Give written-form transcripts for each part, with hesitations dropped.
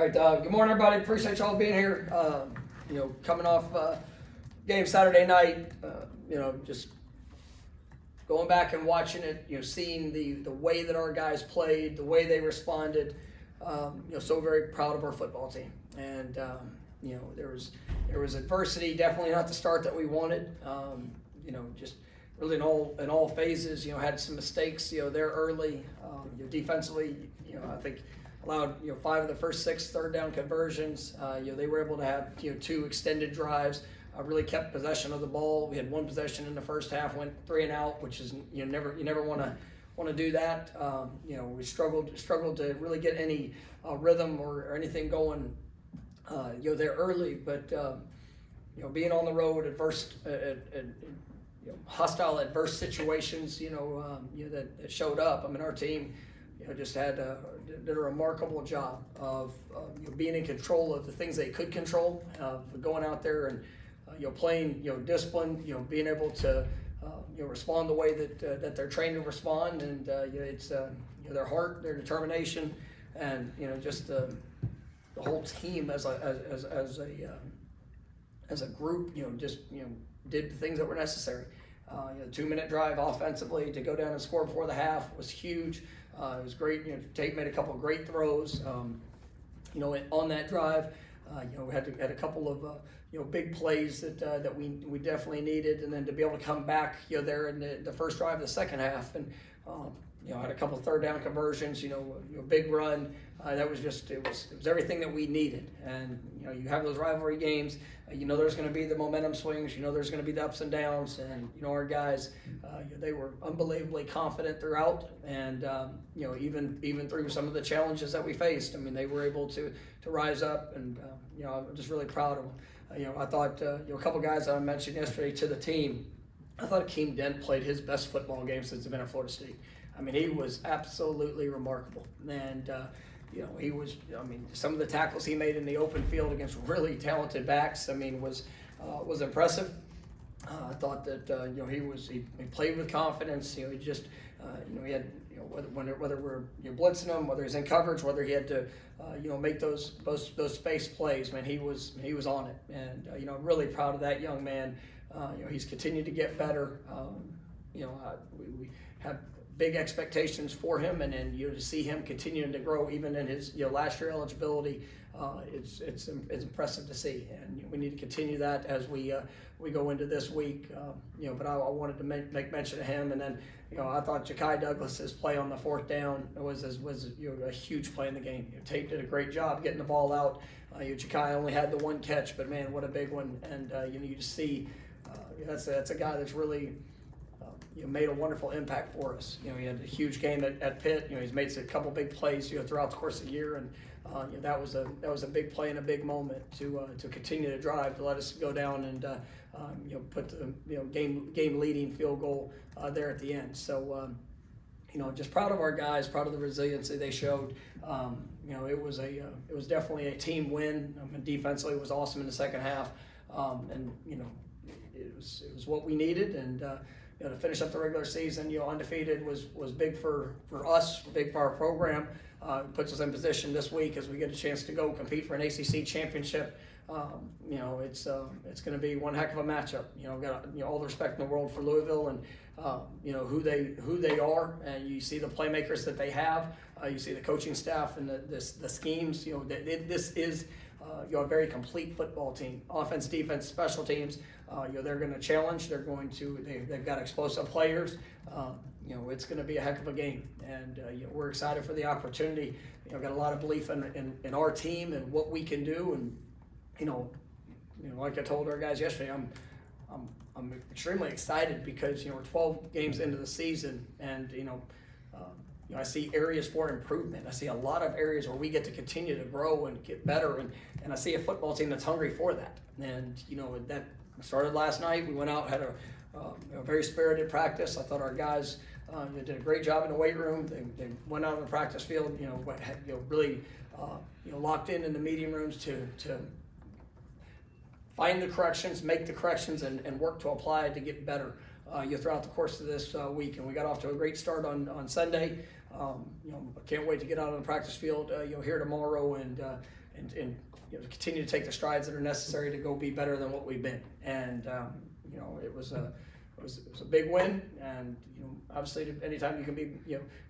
All right, good morning, everybody. Appreciate y'all being here. Coming off game Saturday night, just going back and watching it, seeing the way that our guys played, the way they responded. So very proud of our football team. And there was adversity, definitely not the start that we wanted. Just really in all phases. Had some mistakes. There early. Defensively, I think allowed 5 of the first 6 third down conversions. They were able to have 2 extended drives. Really kept possession of the ball. We had 1 possession in the first half, went 3 and out, which is you never want to do that. We struggled to really get any rhythm or anything going there early. But being on the road, hostile adverse situations, that showed up. I mean, our team just did a remarkable job of being in control of the things they could control, going out there and playing discipline, being able to respond the way that they're trained to respond, and it's their heart, their determination, and just the whole team as a group, did the things that were necessary. The 2-minute drive offensively to go down and score before the half was huge. It was great. Tate made a couple of great throws. On that drive, we had a couple of big plays that we definitely needed, and then to be able to come back there in the first drive of the second half, and had a couple of third down conversions. Big run. That was it was everything that we needed. And you have those rivalry games. There's going to be the momentum swings. There's going to be the ups and downs. And our guys, they were unbelievably confident throughout. And even through some of the challenges that we faced, I mean, they were able to rise up. And I'm just really proud of them. I thought a couple guys that I mentioned yesterday to the team. I thought Akeem Dent played his best football game since he's been at Florida State. I mean, he was absolutely remarkable. And he was. I mean, some of the tackles he made in the open field against really talented backs, I mean, was impressive. I thought that he played with confidence. He just he had whether we're blitzing him, whether he's in coverage, whether he had to make those space plays. Man, he was on it, and I'm really proud of that young man. He's continued to get better. We have big expectations for him, and then to see him continuing to grow even in his last year eligibility, it's impressive to see, and we need to continue that as we go into this week. But I wanted to make mention of him, and then I thought Ja'Kai Douglas's play on the 4th down was a huge play in the game. Tate did a great job getting the ball out. Ja'Kai only had the 1 catch, but man, what a big one! And you just see that's a guy that's really made a wonderful impact for us. He had a huge game at Pitt. He's made a couple big plays throughout the course of the year, and that was a big play and a big moment to continue to drive, to let us go down and put the game leading field goal there at the end. So just proud of our guys, proud of the resiliency they showed. It was definitely a team win. Defensively, it was awesome in the second half, and it was what we needed, and to finish up the regular season, undefeated was big for us, big for our program. Puts us in position this week as we get a chance to go compete for an ACC championship. It's going to be one heck of a matchup. Got all the respect in the world for Louisville and who they are, and you see the playmakers that they have. You see the coaching staff and the schemes. This is a very complete football team. Offense, defense, special teams. They're going to challenge. They've got explosive players. It's going to be a heck of a game, and we're excited for the opportunity. Got a lot of belief in our team and what we can do, and like I told our guys yesterday, I'm extremely excited because we're 12 games into the season, and I see areas for improvement. I see a lot of areas where we get to continue to grow and get better, and I see a football team that's hungry for that. And that started last night. We went out, had a very spirited practice. I thought our guys they did a great job in the weight room. They went out on the practice field, really locked in the meeting rooms to find the corrections, make the corrections, and work to apply to get better throughout the course of this week. And we got off to a great start on Sunday. Can't wait to get out on the practice field here tomorrow and and continue to take the strides that are necessary to go be better than what we've been. And it was a big win, and obviously anytime you can be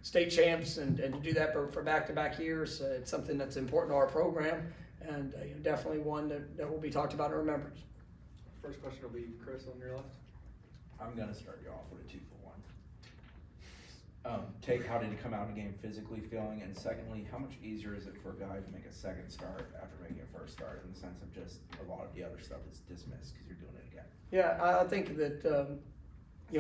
state champs and to do that for back-to-back years, it's something that's important to our program, and definitely one that will be talked about and remembered. First question will be Chris on your left. I'm gonna start you off with a 2-for-1. Tate, how did he come out in the game physically feeling? And secondly, how much easier is it for a guy to make a second start after making a first start, in the sense of just a lot of the other stuff is dismissed because you're doing it again? Yeah, I think that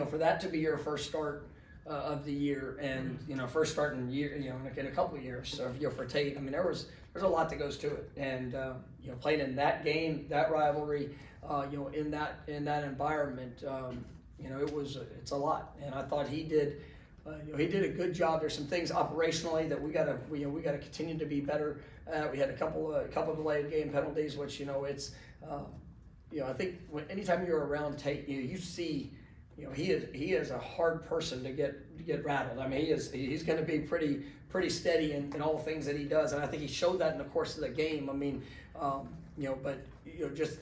for that to be your first start of the year, and first start in year, in a couple of years, so for Tate, I mean there's a lot that goes to it, and playing in that game, that rivalry, in that environment, it's a lot, and I thought he did. He did a good job. There's some things operationally that we gotta continue to be better. We had a couple delayed game penalties, which it's I think anytime you're around Tate, you see he is a hard person to get rattled. I mean he's going to be pretty steady in all things that he does, and I think he showed that in the course of the game. I mean just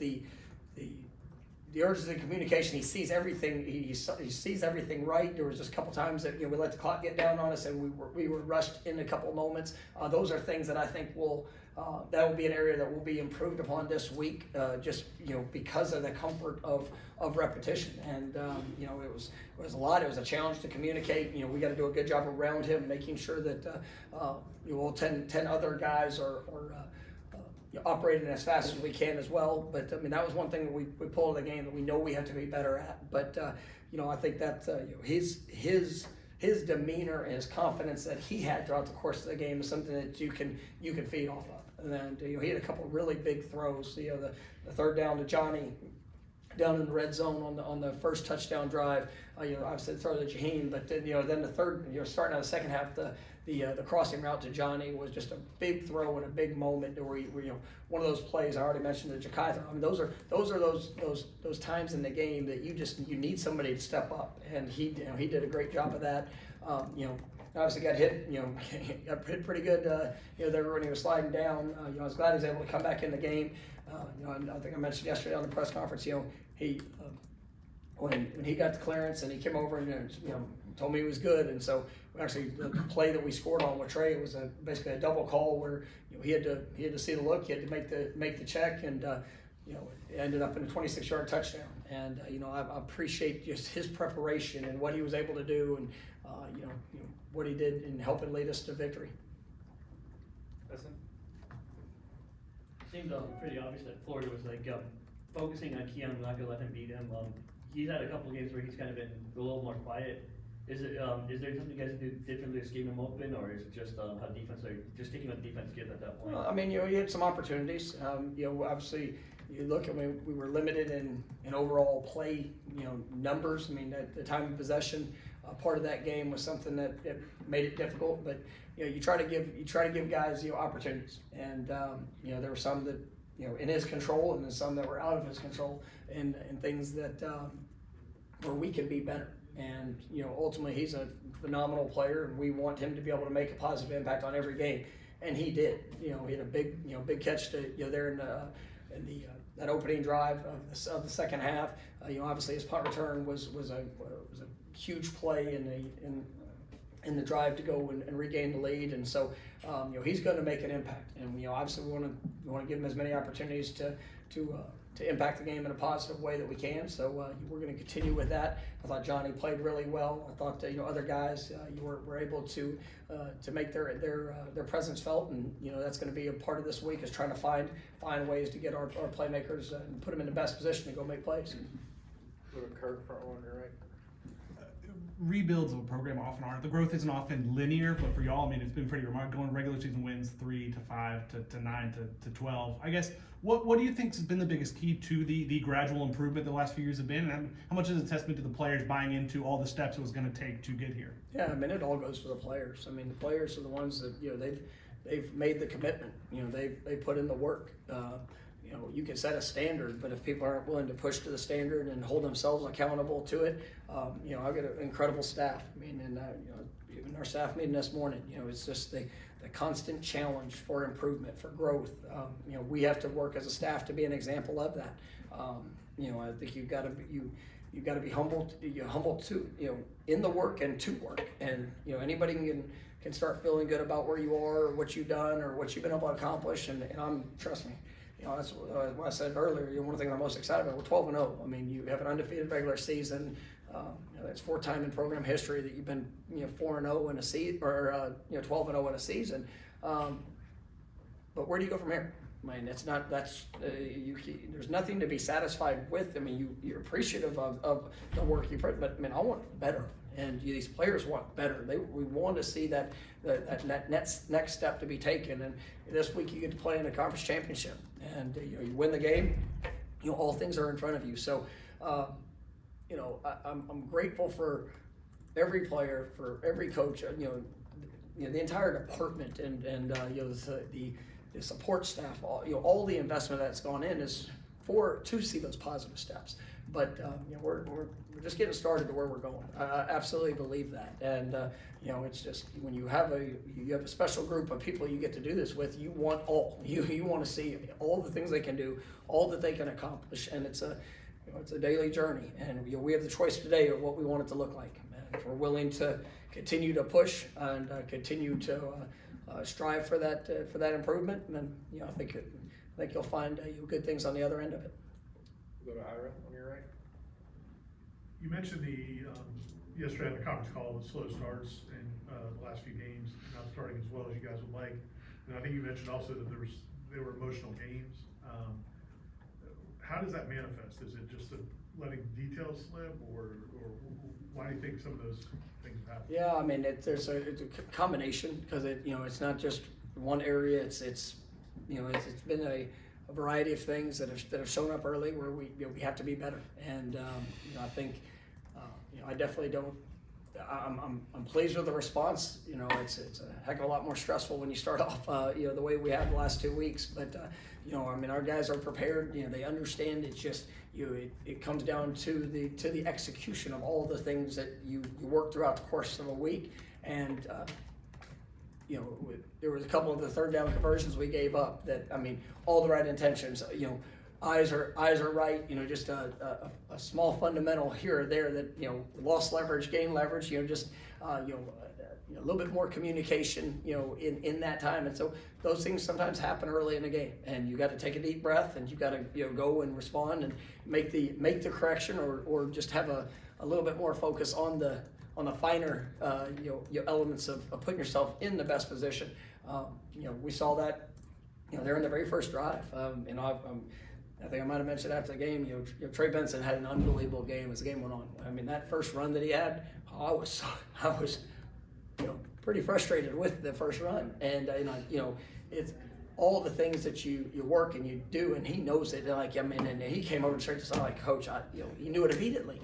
the urgency of communication, he sees everything. He sees everything right. There was just a couple times that we let the clock get down on us, and we were rushed in a couple moments. Those are things that I think that will be an area that will be improved upon this week. Just because of the comfort of repetition, and it was a lot. It was a challenge to communicate. We got to do a good job around him, making sure that 10 other guys are operating as fast as we can as well. But I mean that was one thing that we pulled in the game that we know we have to be better at. But I think that his demeanor and his confidence that he had throughout the course of the game is something that you can feed off of. And then he had a couple of really big throws. The third down to Johnny down in the red zone on the first touchdown drive. Obviously the throw to Jaheim, but then then the third, starting out the second half, the crossing route to Johnny was just a big throw and a big moment where one of those plays I already mentioned, the Jakai throw. I mean those are those times in the game that you need somebody to step up, and he did a great job of that. Obviously got hit, got hit pretty good, there when he was sliding down. I was glad he was able to come back in the game. I think I mentioned yesterday on the press conference, he when he got the clearance and he came over and told me he was good, and so actually the play that we scored on with Trey was basically a double call where he had to see the look, he had to make the check, and it ended up in a 26-yard touchdown. And I appreciate just his preparation and what he was able to do, and what he did in helping lead us to victory. Listen. Seems pretty obvious that Florida was focusing on Keon, not gonna let him beat him. He's had a couple games where he's kind of been a little more quiet. Is there something you guys do differently to scheme him open, or is it just how defense just taking what defense gives at that point? Well, I mean, you had some opportunities. Obviously, you look. I mean, we were limited in overall play, numbers. I mean, the time of possession part of that game was something that made it difficult. But you try to give guys opportunities, and there were some that in his control, and then some that were out of his control, and things that where we can be better. And ultimately, he's a phenomenal player, and we want him to be able to make a positive impact on every game, and he did. He had a big catch to there in that opening drive of the second half. Obviously his punt return was a huge play in the drive to go and regain the lead, and so he's going to make an impact, and obviously we want to give him as many opportunities to impact the game in a positive way that we can. So we're going to continue with that. I thought Johnny played really well. I thought other guys were able to make their presence felt, and that's going to be a part of this week, is trying to find ways to get our playmakers and put them in the best position to go make plays. Go to Kurt, front one, right. Rebuilds of a program often aren't. The growth isn't often linear, but for y'all, I mean, it's been pretty remarkable. Going regular season wins 3 to 5 to 9 to 12. I guess what do you think has been the biggest key to the gradual improvement the last few years have been, and how much is a testament to the players buying into all the steps it was going to take to get here? Yeah, I mean, it all goes to the players. I mean, the players are the ones that they've made the commitment. They put in the work. You can set a standard, but if people aren't willing to push to the standard and hold themselves accountable to it, I've got an incredible staff. I mean, and even our staff meeting this morning, it's just the constant challenge for improvement, for growth. You know, we have to work as a staff to be an example of that. You know, I think you've got to be humble. You're humble to, you know, in the work and to work. And you know, anybody can start feeling good about where you are, or what you've done, or what you've been able to accomplish. And trust me, you know, that's what I said earlier. You know, one of the things I'm most excited about. We're 12-0. I mean, you have an undefeated regular season. You know, that's 4 time in program history that you've been, you know, 4-0 in a season, or you know, 12-0 in a season. But where do you go from here? I mean, it's not. There's nothing to be satisfied with. I mean, you're appreciative of the work you put, but I mean, I want better, and these players want better. We want to see that next step to be taken. And this week you get to play in a conference championship, and you know, you win the game. You know, all things are in front of you. So, you know, I'm grateful for every player, for every coach. You know, the entire department, and you know, the support staff, all the investment that's gone in is to see those positive steps. But you know, we're just getting started to where we're going. I absolutely believe that. And you know, it's just when you have a special group of people you get to do this with, you want you want to see all the things they can do, all that they can accomplish, and it's a daily journey. And you know, we have the choice today of what we want it to look like. And if we're willing to continue to push and continue to strive for that improvement, and then you know, I think you'll find good things on the other end of it. We'll go to Ira on your right. You mentioned yesterday on the conference call, the slow starts in the last few games, not starting as well as you guys would like. And I think you mentioned also that they were emotional games. How does that manifest? Is it just letting details slip, or why do you think some of those things happen? Yeah, I mean, it's a combination, because it's not just one area. It's been a variety of things that have shown up early where we have to be better. And I think I definitely don't. I'm pleased with the response. It's a heck of a lot more stressful when you start off the way we have the last 2 weeks. But I mean, our guys are prepared. They understand. It's just it comes down to the execution of all the things that you work throughout the course of a week. And there was a couple of the third down conversions we gave up that, I mean, all the right intentions. Eyes are right. Just a small fundamental here or there that lost leverage, gained leverage. A little bit more communication. In that time, and so those things sometimes happen early in the game, and you got to take a deep breath, and you got to go and respond and make the correction, or just have a little bit more focus on the finer elements of putting yourself in the best position. We saw that they're in the very first drive. I think I might have mentioned after the game, Trey Benson had an unbelievable game as the game went on. I mean, that first run that he had, I was pretty frustrated with the first run. And it's all the things that you work and you do, and he knows it. And he came over straight to say, like, Coach, he knew it immediately.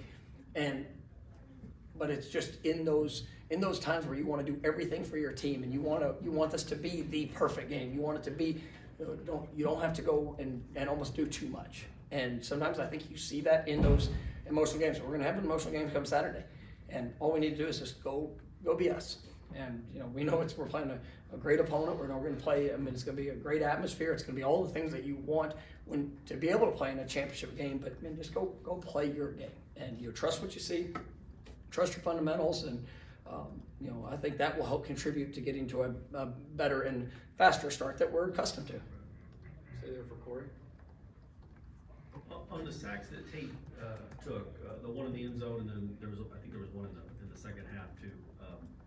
But it's just in those times where you want to do everything for your team, and you want this to be the perfect game. You want it to be. You don't have to go and almost do too much. And sometimes I think you see that in those emotional games. We're going to have an emotional game come Saturday, and all we need to do is just go be us. And we know we're playing a great opponent. We're going to play. I mean, it's going to be a great atmosphere. It's going to be all the things that you want to be able to play in a championship game. But just go play your game, and trust what you see, trust your fundamentals, and I think that will help contribute to getting to a better and faster start that we're accustomed to. Stay there for Corey. On the sacks that Tate took, the one in the end zone, and then I think there was one in the second half too.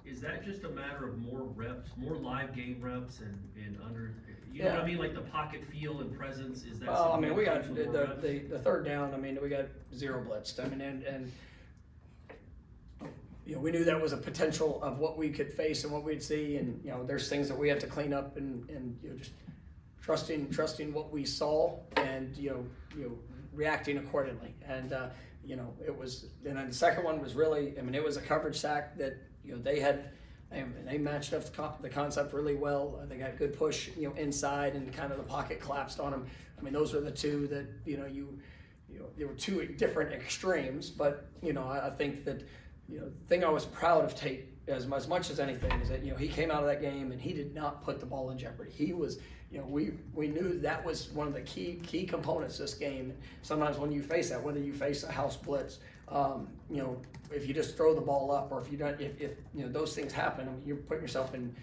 Is that just a matter of more reps, more live game reps, and under? Know what I mean, like the pocket feel and presence? Is that? Well, I mean, we got the third down. I mean, we got 0 blitzed. I mean, and we knew that was a potential of what we could face and what we'd see, and there's things that we have to clean up, and just trusting what we saw, and reacting accordingly. And it was. And then the second one was really, I mean, it was a coverage sack that they matched up the concept really well. They got good push inside, and kind of the pocket collapsed on them. I mean, those were the two that there were two different extremes, but I think that. The thing I was proud of Tate as much as anything is that, he came out of that game and he did not put the ball in jeopardy. He was, we knew that was one of the key components of this game. Sometimes when you face that, whether you face a house blitz, if you just throw the ball up, or if you don't, if those things happen, I mean, you're putting yourself in,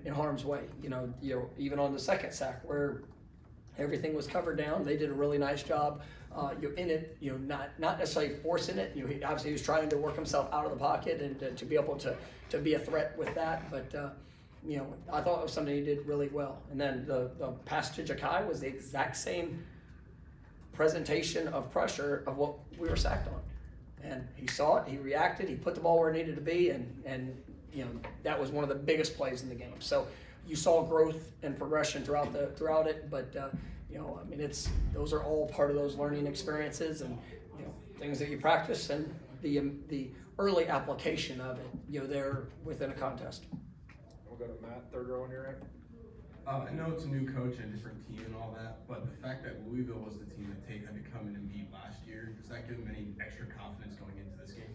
in harm's way. Even on the second sack where everything was covered down, they did a really nice job. In it, not necessarily forcing it. Obviously he was trying to work himself out of the pocket and to be able to be a threat with that. But I thought it was something he did really well. And then the pass to Ja'Kai was the exact same presentation of pressure of what we were sacked on. And he saw it, he reacted, he put the ball where it needed to be, and that was one of the biggest plays in the game. So you saw growth and progression throughout it, but those are all part of those learning experiences and things that you practice, and the early application of it, there within a contest. We'll go to Matt, third row on your right. I know it's a new coach and a different team and all that, but the fact that Louisville was the team that Tate had to come in and beat last year, does that give him any extra confidence going into this game?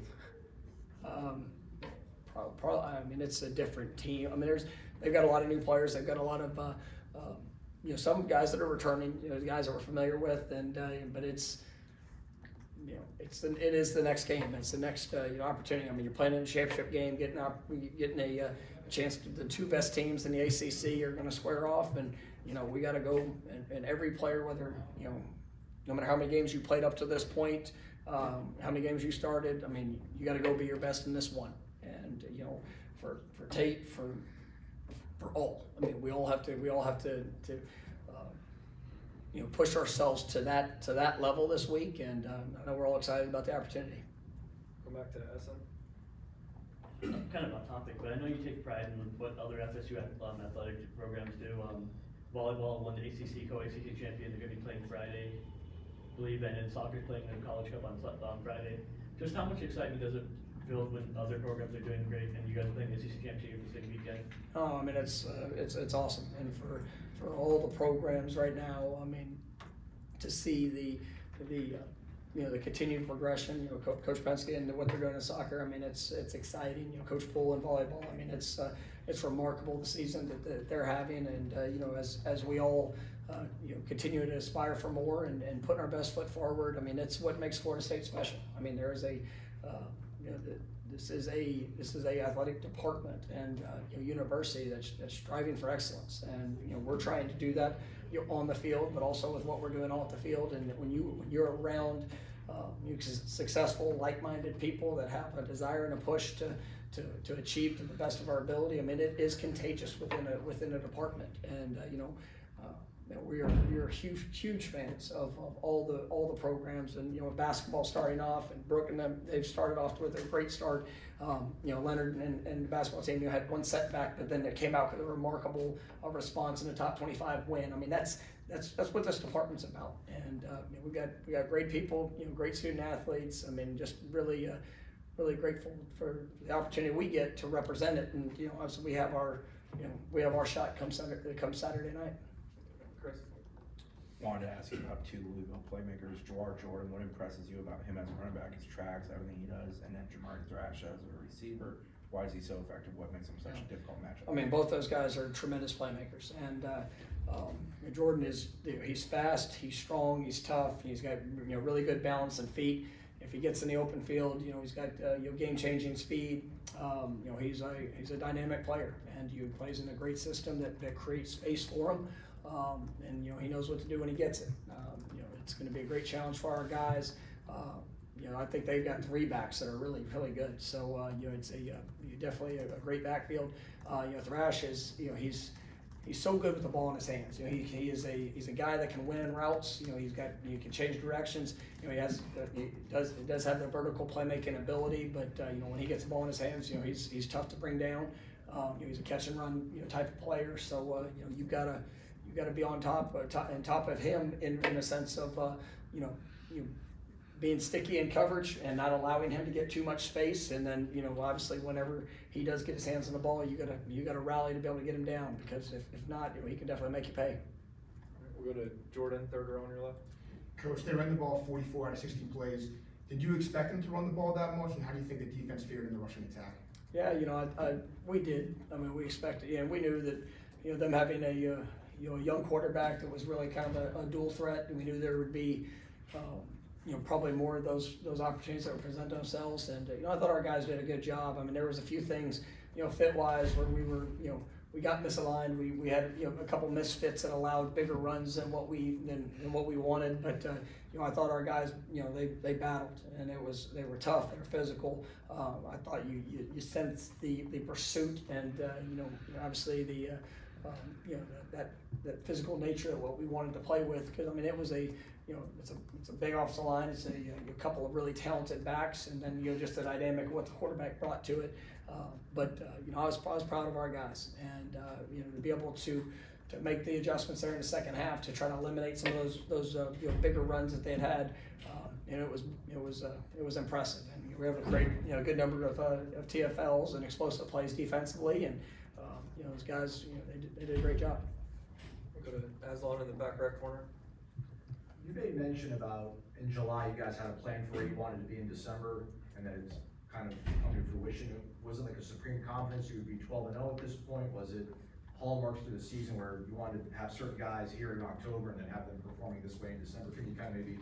Probably. It's a different team. They've got a lot of new players. They've got a lot of some guys that are returning. The guys that we're familiar with, and but it is the next game. It's the next opportunity. You're playing in a championship game, getting a chance. The two best teams in the ACC are going to square off, and we got to go. And every player, whether no matter how many games you played up to this point, how many games you started, you got to go be your best in this one. And for Tate, for all, we all have to push ourselves to that level this week, and I know we're all excited about the opportunity. Go back to SN. Kind of off topic, but I know you take pride in what other FSU athletic programs do. Volleyball won the ACC co-ACC champion. They're going to be playing Friday, I believe, and then soccer's playing the College Cup on Friday. Just how much excitement does it build when other programs are doing great and you guys are playing the ACC championship the same weekend? Oh, it's awesome, and for all the programs right now, to see the continued progression, Coach Penske and what they're doing in soccer, it's exciting. Coach Poole in volleyball, it's remarkable the season that they're having, and as we all continue to aspire for more and putting our best foot forward, it's what makes Florida State special. There is a this is a athletic department and university that's striving for excellence, and we're trying to do that on the field, but also with what we're doing off the field. And when you're around successful, like-minded people that have a desire and a push to achieve to the best of our ability, it is contagious within a department. And we are huge fans of all the programs, and basketball starting off, and Brooke and them, they've started off with a great start. Leonard and the basketball team had one setback, but then it came out with a remarkable response in the top 25 win. That's what this department's about, and we got great people, great student athletes. Just really grateful for the opportunity we get to represent it, and obviously we have our shot come Saturday night. Chris. Wanted to ask you about two Louisville playmakers, Jordan. What impresses you about him as a running back? His tracks, everything he does, and then Jamar Thrash as a receiver. Why is he so effective? What makes him such a difficult matchup? Both those guys are tremendous playmakers, and Jordan he's fast, he's strong, he's tough, he's got really good balance and feet. If he gets in the open field, he's got game-changing speed. He's a dynamic player, and he plays in a great system that creates space for him. And he knows what to do when he gets it. It's going to be a great challenge for our guys. I think they've got three backs that are really good. So it's definitely a great backfield. Thrash is he's so good with the ball in his hands. He's a guy that can win routes. He can change directions. He does have the vertical playmaking ability, but when he gets the ball in his hands, he's tough to bring down. He's a catch and run type of player. So you've got to be on top of him in a sense of being sticky in coverage and not allowing him to get too much space. And then obviously whenever he does get his hands on the ball, you gotta rally to be able to get him down, because if not, he can definitely make you pay. We'll go to Jordan, third row on your left. Coach, they ran the ball 44 out of 60 plays. Did you expect them to run the ball that much, and how do you think the defense fared in the rushing attack? Yeah, we did. I mean, we expected, we knew that, them having a young quarterback that was really kind of a dual threat, and we knew there would be, probably more of those opportunities that would present themselves. And, I thought our guys did a good job. I mean, there was a few things, fit-wise where we were, we got misaligned. We had, a couple misfits that allowed bigger runs than what we wanted. But, I thought our guys, they battled, and they were tough, they were physical. I thought you sensed the pursuit and, obviously the, that physical nature of what we wanted to play with. Because, I mean, it was it's a big offensive line. It's a couple of really talented backs, and then, just the dynamic of what the quarterback brought to it. But I was proud of our guys, and to be able to make the adjustments there in the second half to try to eliminate some of those bigger runs that they had. It was impressive, and we were able to create a good number of TFLs and explosive plays defensively, and those guys they did a great job. We'll go to Aslan in the back right corner. You made mention about in July you guys had a plan for where you wanted to be in December, and then it's kind of come to fruition. Was it like a supreme confidence you would be 12-0 at this point? Was it hallmarks through the season where you wanted to have certain guys here in October and then have them performing this way in December? Can you kind of maybe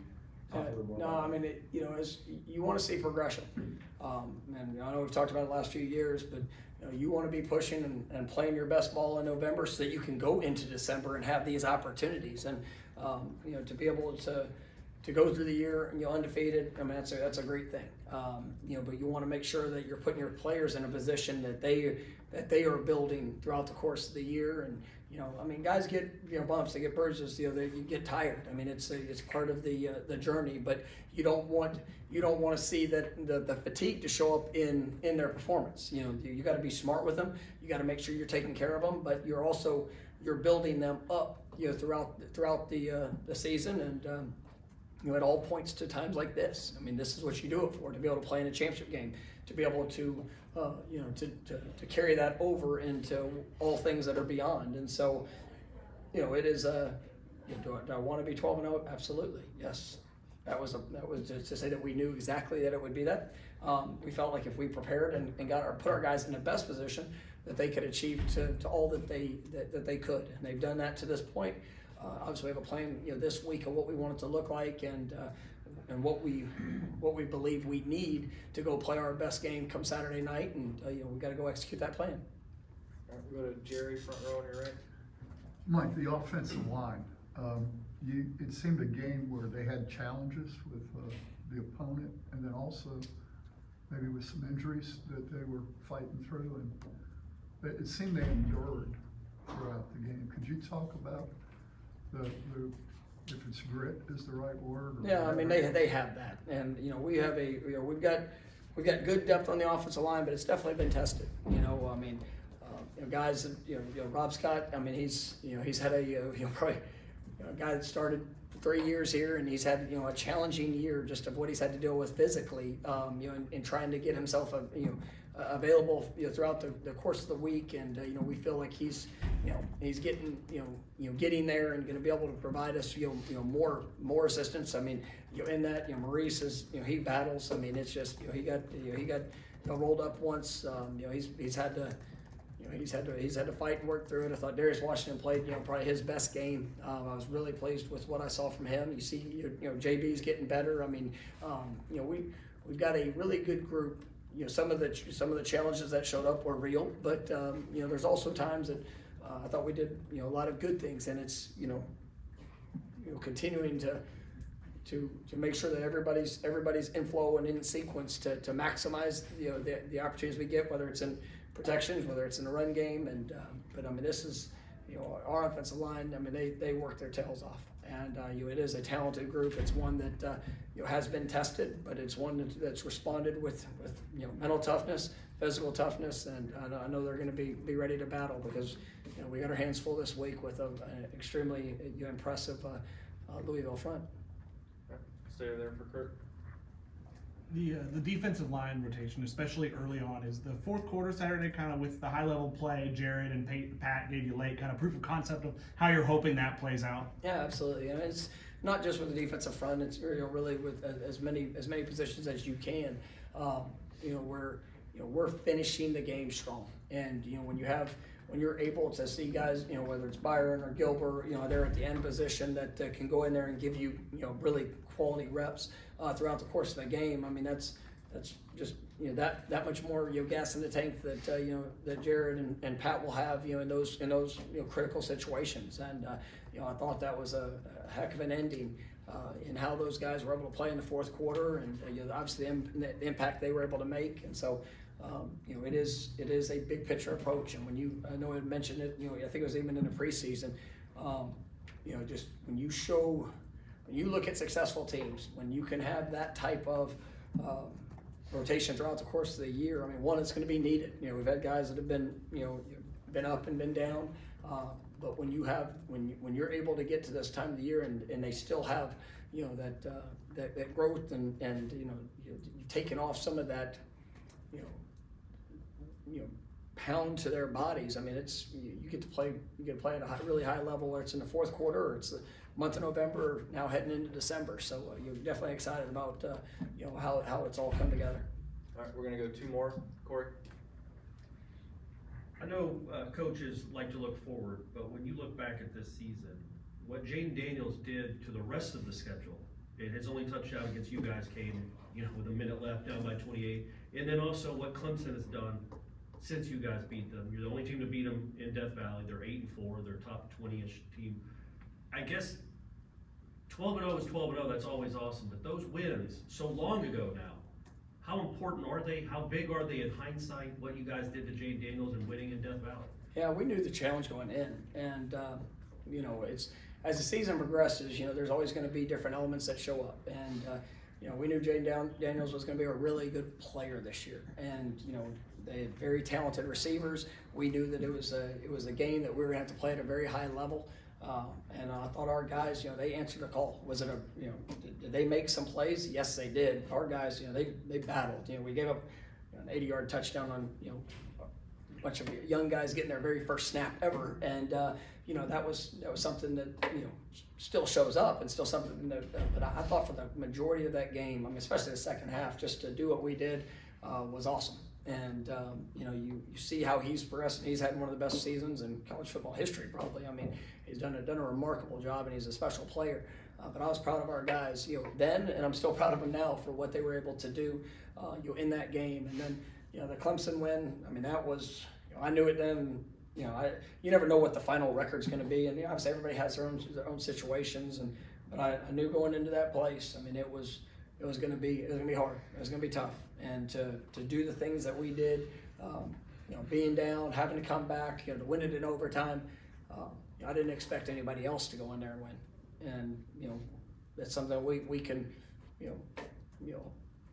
talk a little more? No, about I mean, as you want to see progression, and I know we've talked about it the last few years, but you want to be pushing and playing your best ball in November so that you can go into December and have these opportunities, and to be able to go through the year undefeated. I mean, that's a great thing. But you want to make sure that you're putting your players in a position that they are building throughout the course of the year. And I mean, guys get bumps, they get bruises, you get tired. I mean, it's part of the journey. But you don't want to see that the fatigue to show up in their performance. You got to be smart with them. You got to make sure you're taking care of them, but you're building them up throughout the season, and at all points to times like this. I mean, this is what you do it for, to be able to play in a championship game, to be able to to carry that over into all things that are beyond. And so, it is do I want to be 12-0? Absolutely, yes. That was to say that we knew exactly that it would be that. We felt like if we prepared and put our guys in the best position, that they could achieve to all that they could, and they've done that to this point. Obviously, we have a plan, this week of what we want it to look like, and what we believe we need to go play our best game come Saturday night, and we got to go execute that plan. All right, we'll go to Jerry, front row on your right. Mike, the offensive line, it seemed a game where they had challenges with the opponent, and then also maybe with some injuries that they were fighting through, and it seemed they endured throughout the game. Could you talk about the if it's grit is the right word? Or Yeah, I mean, they have that, and we have we've got good depth on the offensive line, but it's definitely been tested. I mean, guys, Rob Scott. I mean, he's had probably a guy that started 3 years here, and he's had a challenging year just of what he's had to deal with physically, in trying to get himself available throughout the course of the week, and we feel like he's getting getting there and going to be able to provide us more assistance. I mean, in that Maurice is he battles. I mean, it's just he got rolled up once. He's had to fight and work through it. I thought Darius Washington played probably his best game. I was really pleased with what I saw from him. You see JB's getting better. I mean, we've got a really good group. Some of the challenges that showed up were real, but there's also times that I thought we did a lot of good things, and it's continuing to make sure that everybody's in flow and in sequence to maximize the opportunities we get, whether it's in protections, whether it's in the run game, and but I mean, this is our offensive line. I mean, they work their tails off, and it is a talented group. It's one that has been tested, but it's one that's responded with mental toughness, physical toughness, and I know they're going to be ready to battle, because we got our hands full this week with an extremely impressive Louisville front. Okay. Stay there for Kurt. The defensive line rotation, especially early on, is the fourth quarter Saturday kind of with the high level play. Jared and Pat gave you late kind of proof of concept of how you're hoping that plays out. Yeah, absolutely, and it's not just with the defensive front. It's really with as many positions as you can. Where we're finishing the game strong. And, when you're able to see guys, whether it's Byron or Gilbert, they're at the end position that can go in there and give you, really quality reps throughout the course of the game. I mean, that's just, that much more, gas in the tank that, that Jared and Pat will have, in those critical situations. And, I thought that was a heck of an ending in how those guys were able to play in the fourth quarter, and obviously the impact they were able to make. And so, it is a big picture approach. And when I know I mentioned it, I think it was even in the preseason, just when you look at successful teams, when you can have that type of rotation throughout the course of the year, I mean, one, it's going to be needed. We've had guys that have been, been up and been down, but when you're able to get to this time of the year and they still have, that growth and you've taken off some of that, pound to their bodies. I mean, you get to play at a really high level, whether it's in the fourth quarter or it's the month of November, now heading into December. So you're definitely excited about how it's all come together. All right, we're gonna go 2 more. Corey? I know coaches like to look forward, but when you look back at this season, what Jaden Daniels did to the rest of the schedule, and his only touchdown against you guys came, with a minute left, down by 28, and then also what Clemson has done since you guys beat them. You're the only team to beat them in Death Valley. They're 8-4. They're top 20-ish team. I guess 12-0 is 12-0. That's always awesome. But those wins so long ago now, how important are they? How big are they in hindsight? What you guys did to Jaden Daniels and winning in Death Valley? Yeah, we knew the challenge going in, and it's as the season progresses, there's always going to be different elements that show up, and we knew Jaden Daniels was going to be a really good player this year, and they had very talented receivers. We knew that it was a game that we were going to have to play at a very high level. And I thought our guys, they answered the call. Was it did they make some plays? Yes, they did. Our guys, they battled. We gave up an 80-yard touchdown on, a bunch of young guys getting their very first snap ever. And, that was something that, still shows up and still something that, but I thought for the majority of that game, I mean, especially the second half, just to do what we did was awesome. And, you see how he's progressed. He's had one of the best seasons in college football history, probably. I mean, he's done a remarkable job, and he's a special player. But I was proud of our guys, then, and I'm still proud of them now for what they were able to do, in that game. And then, the Clemson win, I mean, that was, I knew it then. You never know what the final record's going to be, and obviously everybody has their own situations. But I knew going into that place, I mean, it was going to be hard. It was going to be tough. And to do the things that we did, being down, having to come back, to win it in overtime, I didn't expect anybody else to go in there and win. And that's something we can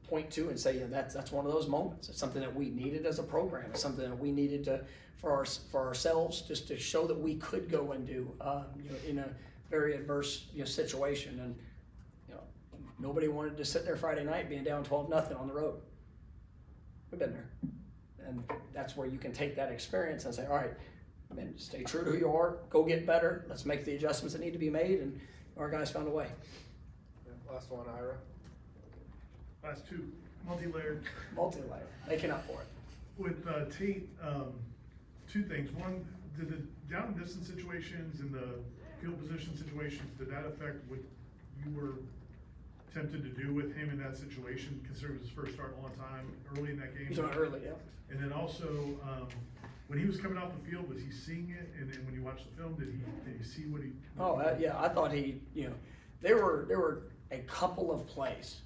point to and say, that's one of those moments. It's something that we needed as a program. It's something that we needed for ourselves, just to show that we could go and do in a very adverse situation. And nobody wanted to sit there Friday night being down 12-0 on the road. We've been there. And that's where you can take that experience and say, all right, man, stay true to who you are, go get better, let's make the adjustments that need to be made, and our guys found a way. Yeah, last one, Ira. Last 2, multi-layered. Multi-layer, making up for it. With Tate, 2 things. One, did the down and distance situations and the field position situations, did that affect what you were tempted to do with him in that situation, considering it was his first start in a long time, early in that game? He's on early, yeah. And then also, when he was coming off the field, was he seeing it? And then when you watch the film, did he see what he? Yeah, I thought he, there were a couple of plays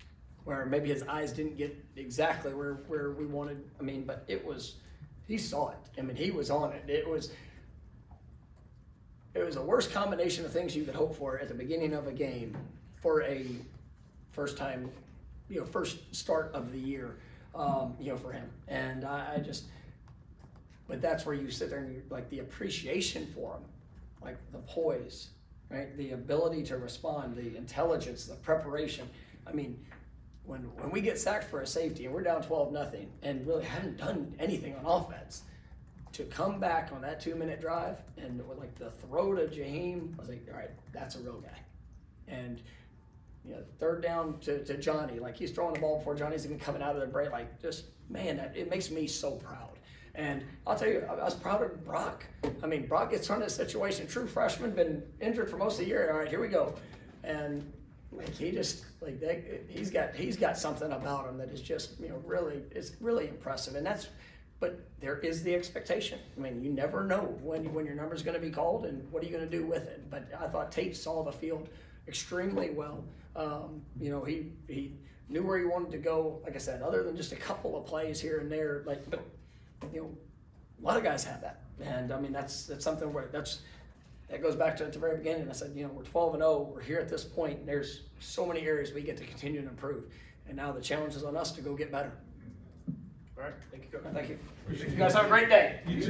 where maybe his eyes didn't get exactly where we wanted. I mean, but he saw it. I mean, he was on it. It was a worst combination of things you could hope for at the beginning of a game for a first time, first start of the year, for him. And but that's where you sit there and like the appreciation for him, like the poise, right? The ability to respond, the intelligence, the preparation. I mean, when we get sacked for a safety and we're down 12-0 and really haven't done anything on offense, to come back on that 2-minute drive and like the throw to Jaheim, I was like, all right, that's a real guy. And you know, third down to Johnny, like he's throwing the ball before Johnny's even coming out of the break, like just, man, it makes me so proud. And I'll tell you, I was proud of Brock. I mean, Brock gets thrown in a situation, true freshman, been injured for most of the year. All right, here we go. And like he just like that, he's got something about him that is just, you know, really, it's really impressive. And but there is the expectation. I mean, you never know when your number's going to be called and what are you going to do with it. But I thought Tate saw the field extremely well. You know, he knew where he wanted to go. Like I said, other than just a couple of plays here and there, but you know, a lot of guys have that. And I mean, that's something where that goes back to the very beginning. I said, you know, we're 12-0. We're here at this point. And there's so many areas we get to continue to improve. And now the challenge is on us to go get better. All right, thank you, Coach. Thank you. You guys have a great day.